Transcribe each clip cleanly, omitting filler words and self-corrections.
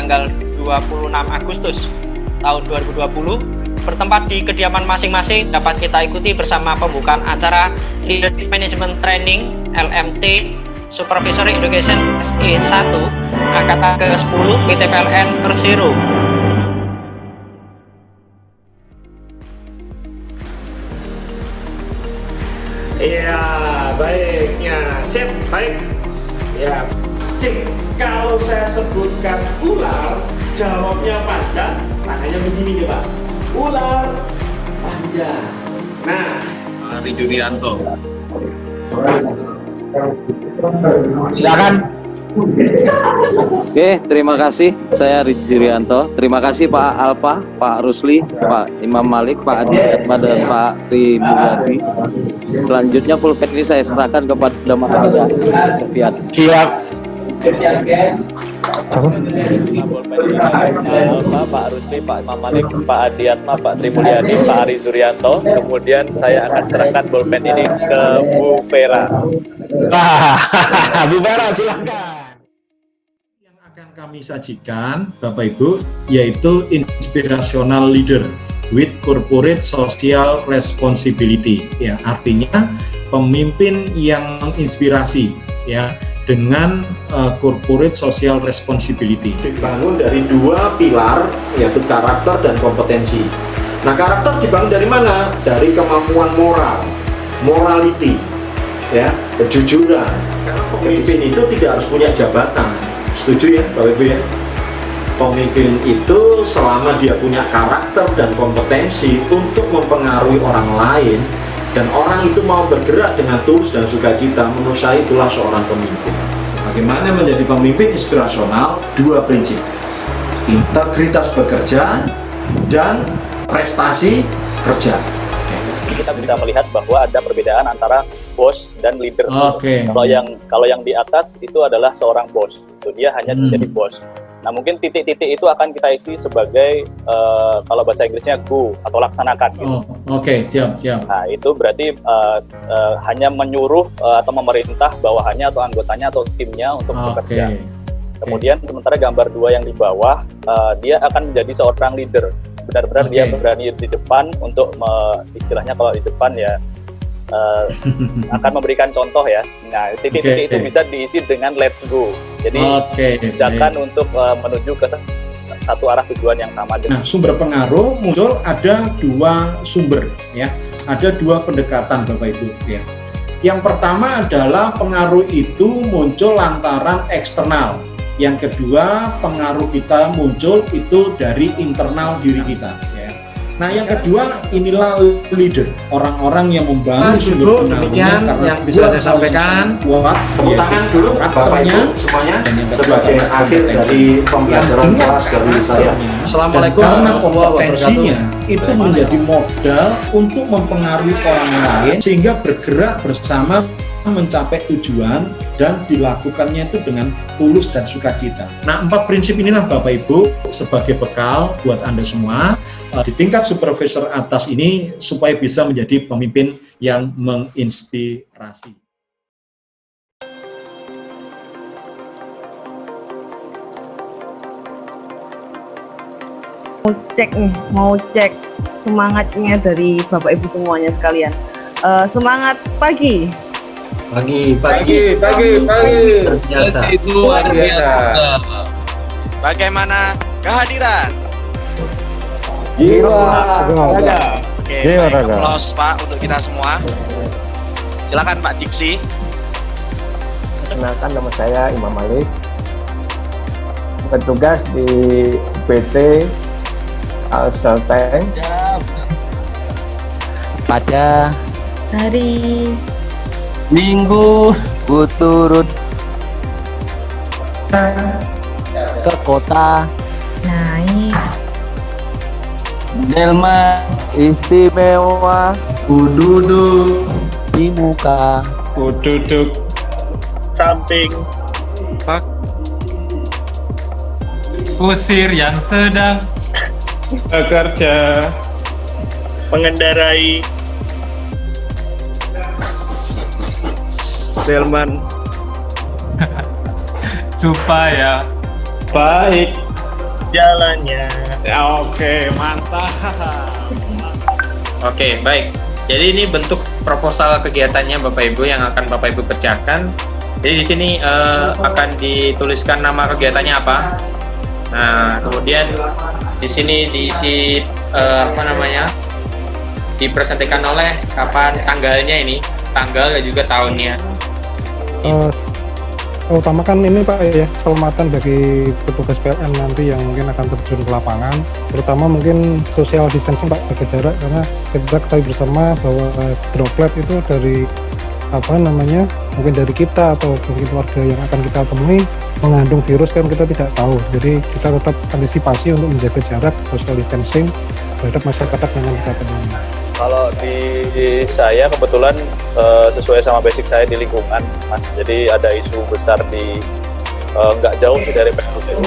tanggal 26 Agustus tahun 2020 bertempat di kediaman masing-masing. Dapat kita ikuti bersama pembukaan acara Leadership Management Training LMT Supervisory Education SE1 Angkatan ke-10 PTPLN Persero. Iya, baik. Ya, sip, baik. Ya, cik. Kalau saya sebutkan ular, jawabnya panjang, tangannya begini nih Pak. Ular panjang. Nah, Ari Jurianto. Silakan. Oke, terima kasih. Saya Rizky Rianto. Terima kasih Pak Alfa, Pak Rusli, Pak Imam Malik, Pak Adi Atma, dan Pak Tri Mulyadi. Selanjutnya pulpen ini saya serahkan kepada Mas Ida. Siap. Pak Rusli, Pak Imam Malik, Pak Adi Atma, Pak Tri Mulyadi, Pak Ari Zurianto. Kemudian saya akan serahkan bolpen ini ke Bu Vera. Bu Vera, silakan. yang akan kami sajikan, Bapak Ibu, yaitu inspirational leader with corporate social responsibility. Ya, artinya pemimpin yang menginspirasi, ya, dengan corporate social responsibility. Dibangun dari dua pilar, yaitu karakter dan kompetensi. Nah, karakter dibangun dari mana? Dari kemampuan moral, morality, ya, kejujuran. Karena pemimpin itu tidak harus punya jabatan. Setuju ya, Bapak Ibu ya? Pemimpin itu selama dia punya karakter dan kompetensi untuk mempengaruhi orang lain, dan orang itu mau bergerak dengan tulus dan sukacita, menurut saya itulah seorang pemimpin. Bagaimana menjadi pemimpin inspirasional? Dua prinsip: integritas bekerja dan prestasi kerja. Kita bisa melihat bahwa ada perbedaan antara bos dan leader. Oke. Kalau yang di atas itu adalah seorang bos. Itu dia hanya menjadi bos. Nah, mungkin titik-titik itu akan kita isi sebagai kalau bahasa Inggrisnya go atau laksanakan gitu. Oke, siap. Nah, itu berarti hanya menyuruh atau memerintah bawahannya atau anggotanya atau timnya untuk bekerja. Kemudian sementara gambar dua yang di bawah, dia akan menjadi seorang leader. Benar-benar dia berani di depan untuk istilahnya kalau di depan ya akan memberikan contoh ya. Nah, titik-titik itu bisa diisi dengan let's go. Jadi kebijakan untuk menuju ke satu arah tujuan yang sama. Nah, sumber pengaruh muncul ada dua sumber ya. Ada dua pendekatan Bapak Ibu ya. Yang pertama adalah pengaruh itu muncul lantaran eksternal. Yang kedua, pengaruh kita muncul itu dari internal diri kita ya. Nah, yang kedua, inilah leader, orang-orang yang membangun sumber pengaruhnya. Yang bisa saya sampaikan, kuat, tepuk tangan dulu Bapak Ibu semuanya sebagai akhir dari pembelajaran kelas dari saya. Assalamualaikum warahmatullahi wabarakatuh. Itu menjadi modal untuk mempengaruhi orang lain sehingga bergerak bersama mencapai tujuan dan dilakukannya itu dengan tulus dan sukacita. Nah, 4 prinsip inilah Bapak Ibu sebagai bekal buat Anda semua di tingkat supervisor atas ini supaya bisa menjadi pemimpin yang menginspirasi. Mau cek semangatnya dari Bapak Ibu semuanya sekalian. Semangat pagi. Pagi. Itu luar biasa. Bagaimana kehadiran? Jiwa. Oke, baik, aplaus Pak untuk kita semua. Silakan Pak Diksi. Kenalkan, nama saya Imam Malik. Bertugas di PT Alselteng. Pada Hari minggu kuturut ke kota naik Delma istimewa Duduk di muka Duduk samping kusir yang sedang bekerja, mengendarai delman supaya baik jalannya. Oke, mantap. Oke, baik. Jadi ini bentuk proposal kegiatannya Bapak Ibu yang akan Bapak Ibu kerjakan. Jadi di sini akan dituliskan nama kegiatannya apa. Nah, kemudian di sini diisi dipresentasikan oleh kapan tanggalnya ini, tanggal dan juga tahunnya. Utamakan ini Pak ya, keselamatan bagi petugas PLN nanti yang mungkin akan terjun ke lapangan, terutama mungkin social distancing Pak, jaga jarak, karena kita ketahui bersama bahwa droplet itu dari mungkin dari kita atau mungkin warga yang akan kita temui mengandung virus, kan kita tidak tahu. Jadi kita tetap antisipasi untuk menjaga jarak, social distancing terhadap masyarakat yang akan kita temui. Kalau di saya kebetulan sesuai sama basic saya di lingkungan, Mas. Jadi ada isu besar di nggak jauh sih dari PLTU,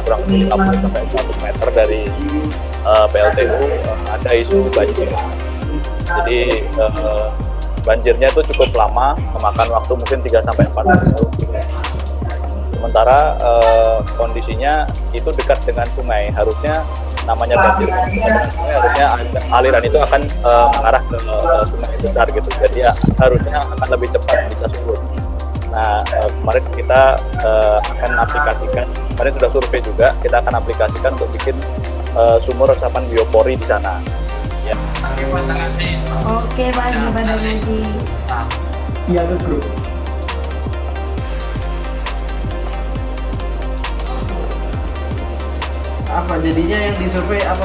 kurang lebih 50 sampai 100 meter dari PLTU ada isu banjir. Jadi banjirnya itu cukup lama, memakan waktu mungkin 3 sampai 4 hari. Sementara kondisinya itu dekat dengan sungai, harusnya namanya banjir harusnya aliran itu akan mengarah ke sungai besar gitu, jadi harusnya akan lebih cepat bisa surut. Nah, kemarin kita akan aplikasikan, kemarin sudah survei juga, kita akan aplikasikan untuk bikin sumur resapan biopori di sana ya. Oke Pak, gimana lagi? Iya betul. Apa jadinya yang disurvei apa?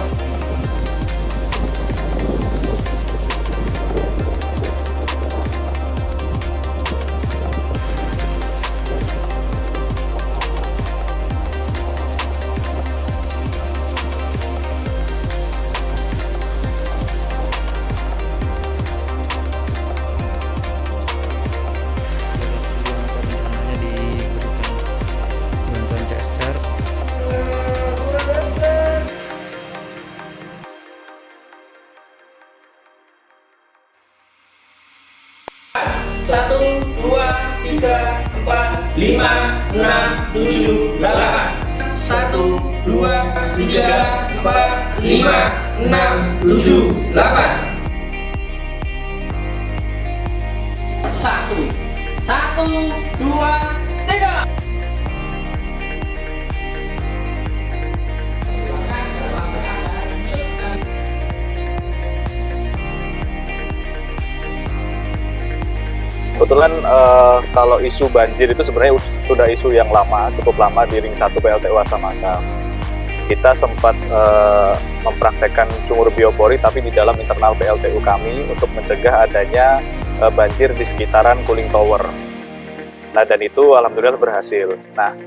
Satu, dua, tiga, empat, lima, enam, tujuh, delapan. 1, 2, 3, 4, 5, 6, 7, 8. 1, 2, 3. Kebetulan kalau isu banjir itu sebenarnya sudah isu yang lama, cukup lama di ring 1 PLTU Asamasam. Kita sempat mempraktekkan sumur biopori tapi di dalam internal PLTU kami untuk mencegah adanya banjir di sekitaran cooling tower. Nah, dan itu alhamdulillah berhasil. Nah,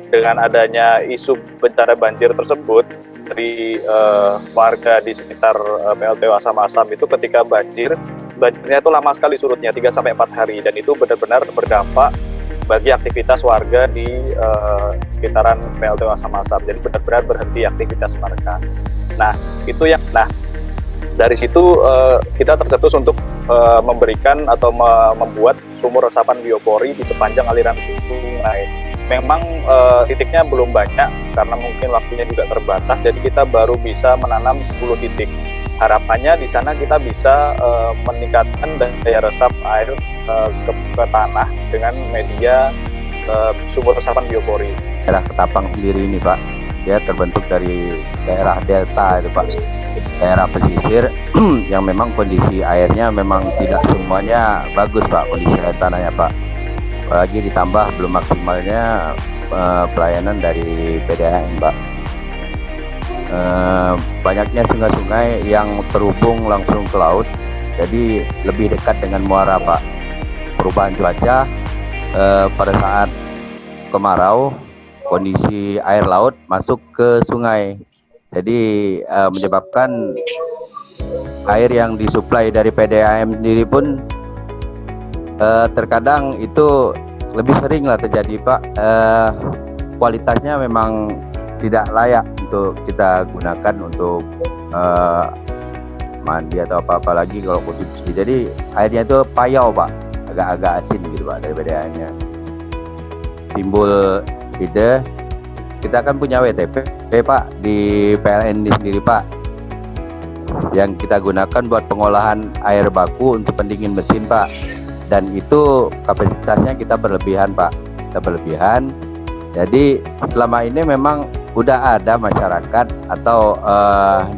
dengan adanya isu bencana banjir tersebut dari warga di sekitar PLTU Asamasam itu ketika banjirnya itu lama sekali surutnya 3-4 hari, dan itu benar-benar berdampak bagi aktivitas warga di sekitaran PLTU Asamasam. Jadi benar-benar berhenti aktivitas mereka. Nah, itu yang dari situ kita tercetus untuk memberikan atau membuat sumur resapan biopori di sepanjang aliran sungai. Memang titiknya belum banyak karena mungkin waktunya juga terbatas, jadi kita baru bisa menanam 10 titik. Harapannya di sana kita bisa meningkatkan daya resap air ke tanah dengan media sumur resapan biopori. Daerah Ketapang sendiri ini Pak, dia terbentuk dari daerah delta itu Pak, daerah pesisir yang memang kondisi airnya memang tidak semuanya bagus Pak, kondisi air tanahnya Pak. Apalagi ditambah belum maksimalnya pelayanan dari PDAM Pak. Banyaknya sungai-sungai yang terhubung langsung ke laut, jadi lebih dekat dengan muara Pak. Perubahan cuaca pada saat kemarau, kondisi air laut masuk ke sungai, jadi menyebabkan air yang disuplai dari PDAM sendiri pun terkadang itu lebih sering lah terjadi Pak. Kualitasnya memang tidak layak untuk kita gunakan untuk mandi atau apa-apa lagi kalau konsumsi. Jadi airnya itu payau Pak, agak-agak asin gitu Pak dari PDAM-nya. Timbul ide kita kan punya WTP Pak di PLN ini sendiri Pak, yang kita gunakan buat pengolahan air baku untuk pendingin mesin Pak, dan itu kapasitasnya kita berlebihan Pak, kita berlebihan. Jadi selama ini memang udah ada masyarakat atau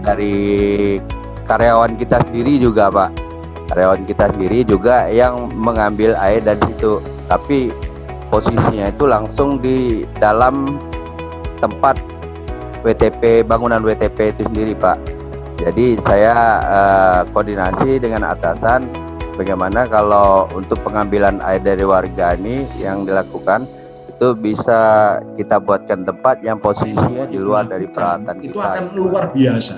dari karyawan kita sendiri juga Pak, karyawan kita sendiri juga yang mengambil air dari situ, tapi posisinya itu langsung di dalam tempat WTP, bangunan WTP itu sendiri Pak. Jadi saya koordinasi dengan atasan bagaimana kalau untuk pengambilan air dari warga ini yang dilakukan itu bisa kita buatkan tempat yang posisinya di luar dari peralatan kita. Itu akan luar biasa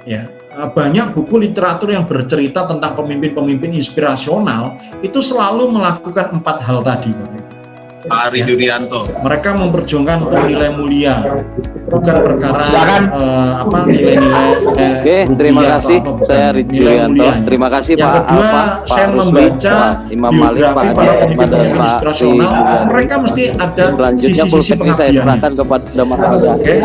ya. Banyak buku literatur yang bercerita tentang pemimpin-pemimpin inspirasional itu selalu melakukan 4 hal tadi Pak Ari Durianto. Mereka memperjuangkan untuk nilai mulia, bukan perkara nilai-nilai. Oke, terima kasih. Saya Ridzi Durianto. Terima kasih Yang Pak kedua, Alfa, saya Pak membaca Imam Malik, Pak biografi para Adi, pemimpin inspirasional. Mereka mesti ada selanjutnya sisi-sisi saya pengabdian. serahkan kepada masyarakat.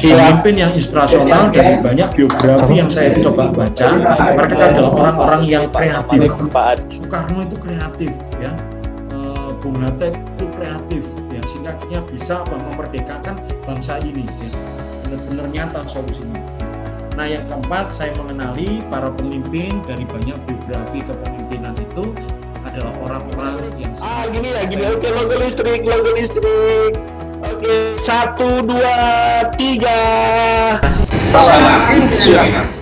Pemimpin yang inspirasional dari banyak biografi yang saya coba baca, mereka adalah orang-orang yang kreatif. Soekarno itu kreatif ya. Bung Hatta itu kreatif ya, sehingga bisa memerdekakan bangsa ini ya. Benar-benar nyata solusinya. Nah yang keempat, saya mengenali para pemimpin dari banyak biografi kepemimpinan itu adalah orang-orang yang gini, oke, logo listrik, oke, 1, 2, 3. Salam.